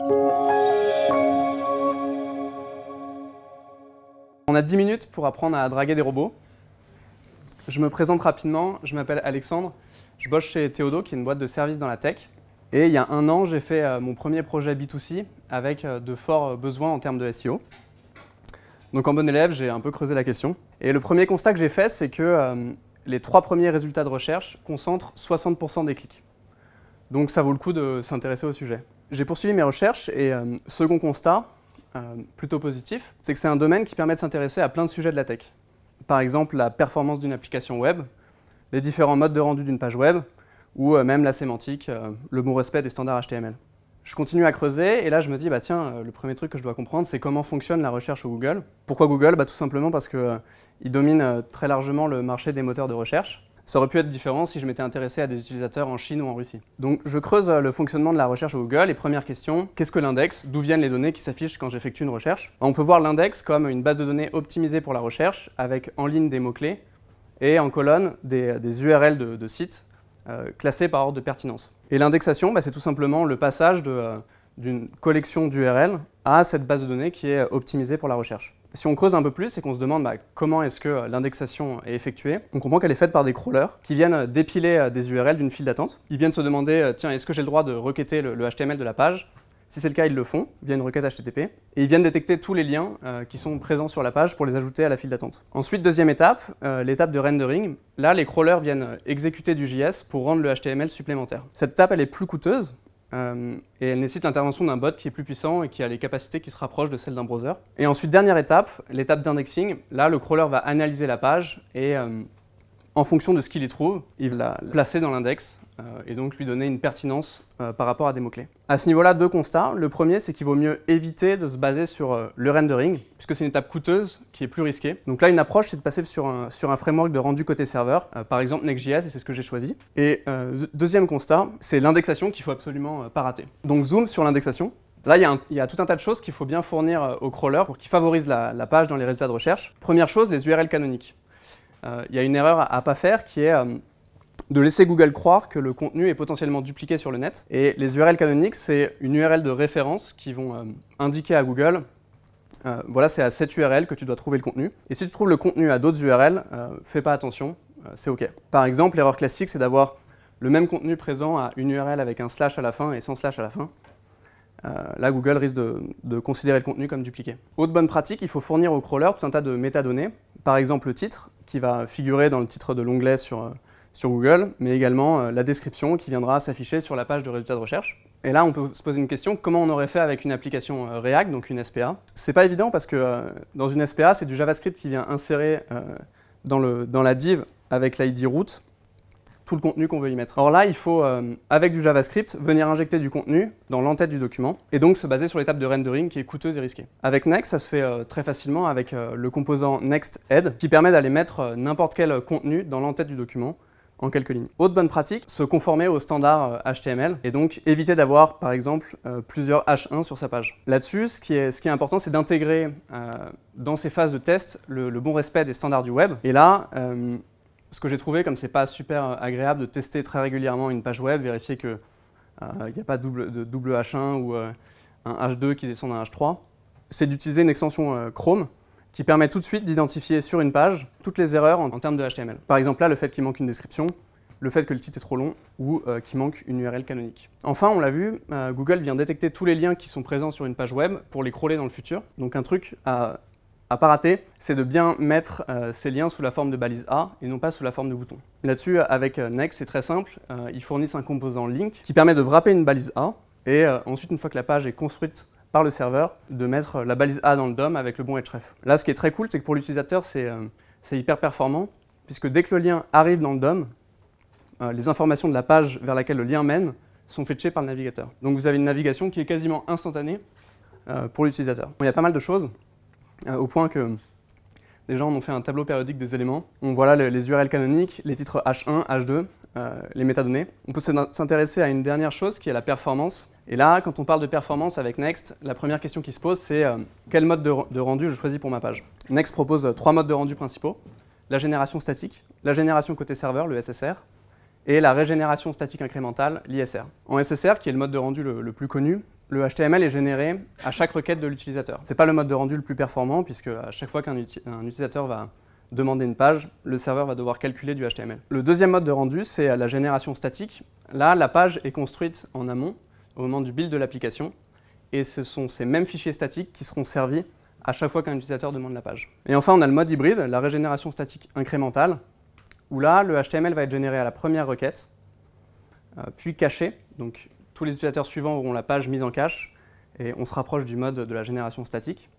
On a 10 minutes pour apprendre à draguer des robots. Je me présente rapidement, je m'appelle Alexandre, je bosse chez Theodo, qui est une boîte de services dans la tech. Et il y a un an, j'ai fait mon premier projet B2C avec de forts besoins en termes de SEO. Donc en bon élève, j'ai un peu creusé la question. Et le premier constat que j'ai fait, c'est que les 3 premiers résultats de recherche concentrent 60% des clics. Donc ça vaut le coup de s'intéresser au sujet. J'ai poursuivi mes recherches et second constat, plutôt positif, c'est que c'est un domaine qui permet de s'intéresser à plein de sujets de la tech. Par exemple, la performance d'une application web, les différents modes de rendu d'une page web, ou même la sémantique, le bon respect des standards HTML. Je continue à creuser et là je me dis, bah tiens, le premier truc que je dois comprendre, c'est comment fonctionne la recherche au Google. Pourquoi Google? Tout simplement parce qu'il domine très largement le marché des moteurs de recherche. Ça aurait pu être différent si je m'étais intéressé à des utilisateurs en Chine ou en Russie. Donc je creuse le fonctionnement de la recherche au Google et première question, qu'est-ce que l'index? D'où viennent les données qui s'affichent quand j'effectue une recherche? On peut voir l'index comme une base de données optimisée pour la recherche avec en ligne des mots-clés et en colonne des URL de sites classés par ordre de pertinence. Et l'indexation, c'est tout simplement le passage d'une collection d'URL à cette base de données qui est optimisée pour la recherche. Si on creuse un peu plus, c'est qu'on se demande comment est-ce que l'indexation est effectuée. On comprend qu'elle est faite par des crawlers qui viennent dépiler des URL d'une file d'attente. Ils viennent se demander, tiens, est-ce que j'ai le droit de requêter le HTML de la page? Si c'est le cas, ils le font via une requête HTTP. Et ils viennent détecter tous les liens qui sont présents sur la page pour les ajouter à la file d'attente. Ensuite, deuxième étape, l'étape de rendering. Là, les crawlers viennent exécuter du JS pour rendre le HTML supplémentaire. Cette étape, elle est plus coûteuse. Et elle nécessite l'intervention d'un bot qui est plus puissant et qui a les capacités qui se rapprochent de celles d'un browser. Et ensuite, dernière étape, l'étape d'indexing. Là, le crawler va analyser la page et en fonction de ce qu'il y trouve, il va la placer dans l'index et donc lui donner une pertinence par rapport à des mots-clés. À ce niveau-là, 2 constats. Le premier, c'est qu'il vaut mieux éviter de se baser sur le rendering, puisque c'est une étape coûteuse qui est plus risquée. Donc là, une approche, c'est de passer sur un framework de rendu côté serveur, par exemple Next.js, et c'est ce que j'ai choisi. Et deuxième constat, c'est l'indexation qu'il faut absolument pas rater. Donc zoom sur l'indexation. Là, il y a tout un tas de choses qu'il faut bien fournir au crawler pour qu'il favorise la page dans les résultats de recherche. Première chose, les URL canoniques. Il y a une erreur à ne pas faire qui est de laisser Google croire que le contenu est potentiellement dupliqué sur le net. Et les URL canoniques, c'est une URL de référence qui vont indiquer à Google, voilà, c'est à cette URL que tu dois trouver le contenu. Et si tu trouves le contenu à d'autres URL, fais pas attention, c'est OK. Par exemple, l'erreur classique, c'est d'avoir le même contenu présent à une URL avec un slash à la fin et sans slash à la fin. Là, Google risque de considérer le contenu comme dupliqué. Autre bonne pratique, il faut fournir au crawler tout un tas de métadonnées. Par exemple, le titre, qui va figurer dans le titre de l'onglet sur Google, mais également la description qui viendra s'afficher sur la page de résultats de recherche. Et là, on peut se poser une question, comment on aurait fait avec une application React, donc une SPA? C'est pas évident parce que dans une SPA, c'est du JavaScript qui vient insérer dans la div avec l'ID root tout le contenu qu'on veut y mettre. Alors là, il faut, avec du JavaScript, venir injecter du contenu dans l'entête du document et donc se baser sur l'étape de rendering qui est coûteuse et risquée. Avec Next, ça se fait très facilement avec le composant NextHead qui permet d'aller mettre n'importe quel contenu dans l'entête du document en quelques lignes. Autre bonne pratique, se conformer aux standards HTML et donc éviter d'avoir, par exemple, plusieurs H1 sur sa page. Là-dessus, ce qui est important, c'est d'intégrer dans ces phases de test le bon respect des standards du web. Et là, ce que j'ai trouvé, comme c'est pas super agréable de tester très régulièrement une page web, vérifier qu'il n'y a pas de double H1 ou un H2 qui descend d'un H3, c'est d'utiliser une extension Chrome qui permet tout de suite d'identifier sur une page toutes les erreurs en termes de HTML. Par exemple là, le fait qu'il manque une description, le fait que le titre est trop long ou qu'il manque une URL canonique. Enfin, on l'a vu, Google vient détecter tous les liens qui sont présents sur une page web pour les crawler dans le futur. Donc un truc à pas rater, c'est de bien mettre ces liens sous la forme de balise A et non pas sous la forme de bouton. Là-dessus, avec Next, c'est très simple. Ils fournissent un composant link qui permet de wrapper une balise A et ensuite, une fois que la page est construite par le serveur, de mettre la balise A dans le DOM avec le bon href. Là, ce qui est très cool, c'est que pour l'utilisateur, c'est hyper performant puisque dès que le lien arrive dans le DOM, les informations de la page vers laquelle le lien mène sont fetchées par le navigateur. Donc vous avez une navigation qui est quasiment instantanée pour l'utilisateur. Il y a pas mal de choses. Au point que les gens ont fait un tableau périodique des éléments. On voit là les URL canoniques, les titres H1, H2, les métadonnées. On peut s'intéresser à une dernière chose qui est la performance. Et là, quand on parle de performance avec Next, la première question qui se pose, c'est quel mode de rendu je choisis pour ma page. Next propose 3 modes de rendu principaux. La génération statique, la génération côté serveur, le SSR, et la régénération statique incrémentale, l'ISR. En SSR, qui est le mode de rendu le plus connu, Le HTML est généré à chaque requête de l'utilisateur. Ce n'est pas le mode de rendu le plus performant, puisque à chaque fois qu'un utilisateur va demander une page, le serveur va devoir calculer du HTML. Le deuxième mode de rendu, c'est la génération statique. Là, la page est construite en amont, au moment du build de l'application, et ce sont ces mêmes fichiers statiques qui seront servis à chaque fois qu'un utilisateur demande la page. Et enfin, on a le mode hybride, la régénération statique incrémentale, où là, le HTML va être généré à la première requête, puis caché. Donc, tous les utilisateurs suivants auront la page mise en cache, et on se rapproche du mode de la génération statique.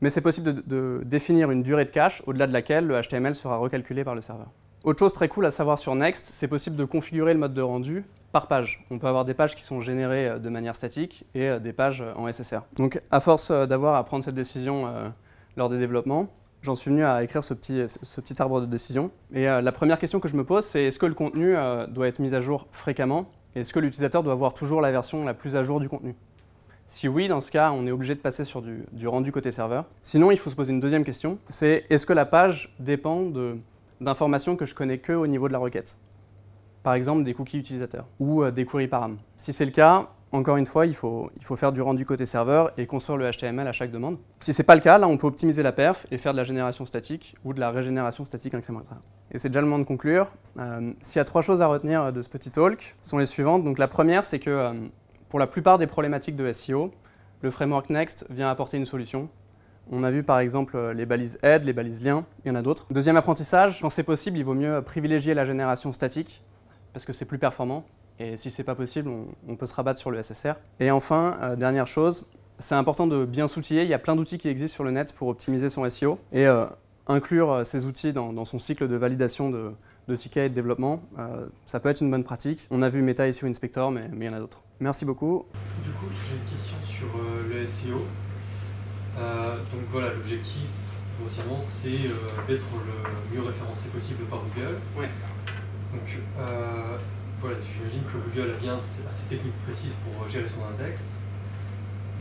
Mais c'est possible de définir une durée de cache au-delà de laquelle le HTML sera recalculé par le serveur. Autre chose très cool à savoir sur Next, c'est possible de configurer le mode de rendu par page. On peut avoir des pages qui sont générées de manière statique et des pages en SSR. Donc à force d'avoir à prendre cette décision lors des développements, j'en suis venu à écrire ce petit arbre de décision. Et la première question que je me pose, c'est est-ce que le contenu doit être mis à jour fréquemment? Et est-ce que l'utilisateur doit avoir toujours la version la plus à jour du contenu? Si oui, dans ce cas, on est obligé de passer sur du rendu côté serveur. Sinon, il faut se poser une deuxième question, c'est est-ce que la page dépend d'informations que je connais que au niveau de la requête? Par exemple, des cookies utilisateurs ou des queries param. Si c'est le cas, encore une fois, il faut faire du rendu côté serveur et construire le HTML à chaque demande. Si ce n'est pas le cas, là, on peut optimiser la perf et faire de la génération statique ou de la régénération statique incrémentale. Et c'est déjà le moment de conclure. S'il y a 3 choses à retenir de ce petit talk, sont les suivantes. Donc la première, c'est que pour la plupart des problématiques de SEO, le framework Next vient apporter une solution. On a vu par exemple les balises aide, les balises liens, il y en a d'autres. Deuxième apprentissage, quand c'est possible, il vaut mieux privilégier la génération statique parce que c'est plus performant. Et si c'est pas possible, on peut se rabattre sur le SSR. Et enfin, dernière chose, c'est important de bien s'outiller. Il y a plein d'outils qui existent sur le net pour optimiser son SEO. Et inclure ces outils dans son cycle de validation de tickets et de développement, ça peut être une bonne pratique. On a vu Meta SEO Inspector, mais il y en a d'autres. Merci beaucoup. Du coup, j'ai une question sur le SEO. Donc voilà, l'objectif, grossièrement, c'est d'être le mieux référencé possible par Google. Ouais. Donc voilà, j'imagine que Google a bien assez techniques précises pour gérer son index.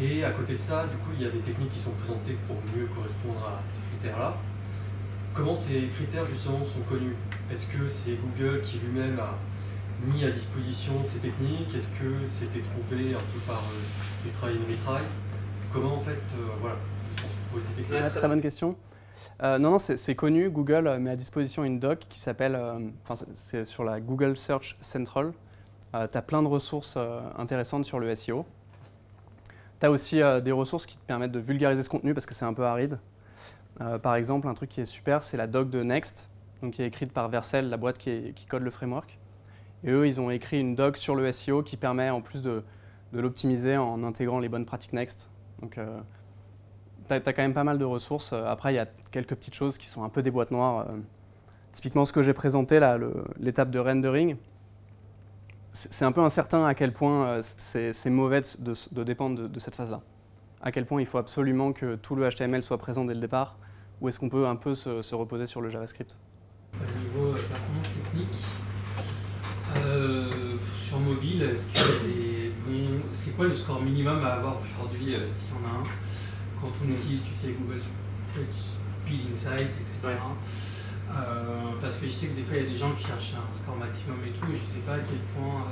Et à côté de ça, du coup, il y a des techniques qui sont présentées pour mieux correspondre à ces critères-là. Comment ces critères justement sont connus? Est-ce que c'est Google qui lui-même a mis à disposition ces techniques? Est-ce que c'était trouvé un peu par du try and retry? Comment en fait, voilà, ils sont trouvés ces techniques? Très bonne question. Non, c'est connu. Google met à disposition une doc qui s'appelle, c'est sur la Google Search Central. Tu as plein de ressources intéressantes sur le SEO. Tu as aussi des ressources qui te permettent de vulgariser ce contenu parce que c'est un peu aride. Par exemple, un truc qui est super, c'est la doc de Next, donc qui est écrite par Vercel, la boîte qui code le framework. Et eux, ils ont écrit une doc sur le SEO qui permet en plus de l'optimiser en intégrant les bonnes pratiques Next. Donc, tu as quand même pas mal de ressources. Après, il y a quelques petites choses qui sont un peu des boîtes noires. Typiquement, ce que j'ai présenté là, l'étape de rendering, c'est un peu incertain à quel point c'est mauvais de dépendre de cette phase-là. À quel point il faut absolument que tout le HTML soit présent dès le départ, ou est-ce qu'on peut un peu se reposer sur le JavaScript? Au niveau performance technique, sur mobile, est-ce qu'il y a des bons... C'est quoi le score minimum à avoir aujourd'hui, s'il y en a un, quand on utilise, tu sais, Google Speed Insights, etc. Ouais. Parce que je sais que des fois, il y a des gens qui cherchent un score maximum et tout, mais je ne sais pas à quel point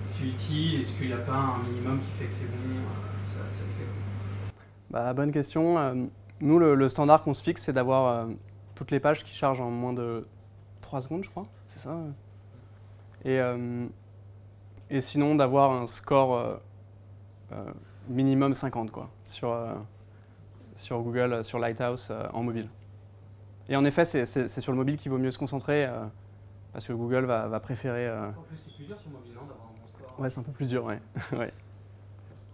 c'est utile. Est-ce qu'il n'y a pas un minimum qui fait que c'est bon? Ça le fait. Bah, bonne question. Nous, le standard qu'on se fixe, c'est d'avoir toutes les pages qui chargent en moins de 3 secondes, je crois. C'est ça. Et sinon, d'avoir un score minimum 50 quoi, sur Google, sur Lighthouse en mobile. Et en effet, c'est sur le mobile qu'il vaut mieux se concentrer parce que Google va préférer... En plus, c'est plus dur sur mobile, non, d'avoir un bon score. Ouais, c'est un peu plus dur, ouais. Ouais.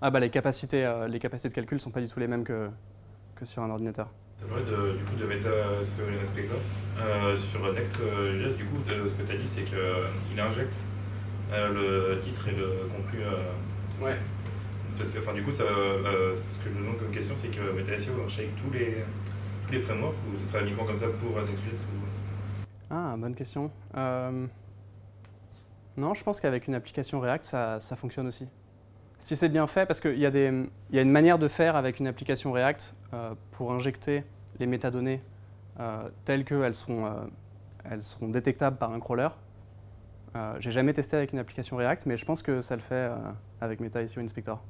Ah bah les capacités de calcul ne sont pas du tout les mêmes que sur un ordinateur. Tu as parlé du coup de Meta SEO Inspector. Sur Next.js, du coup, ce que tu as dit, c'est qu'il injecte le titre et le contenu. Ouais. Parce que, du coup, ce que je me demande comme question, c'est que Meta SEO marche avec tous les frameworks ou ce sera uniquement comme ça pour Next.js ou... Ah, bonne question. Non, je pense qu'avec une application React, ça fonctionne aussi. Si c'est bien fait, parce qu'il y a une manière de faire avec une application React pour injecter les métadonnées telles qu'elles seront détectables par un crawler. J'ai jamais testé avec une application React, mais je pense que ça le fait avec Meta SEO Inspector.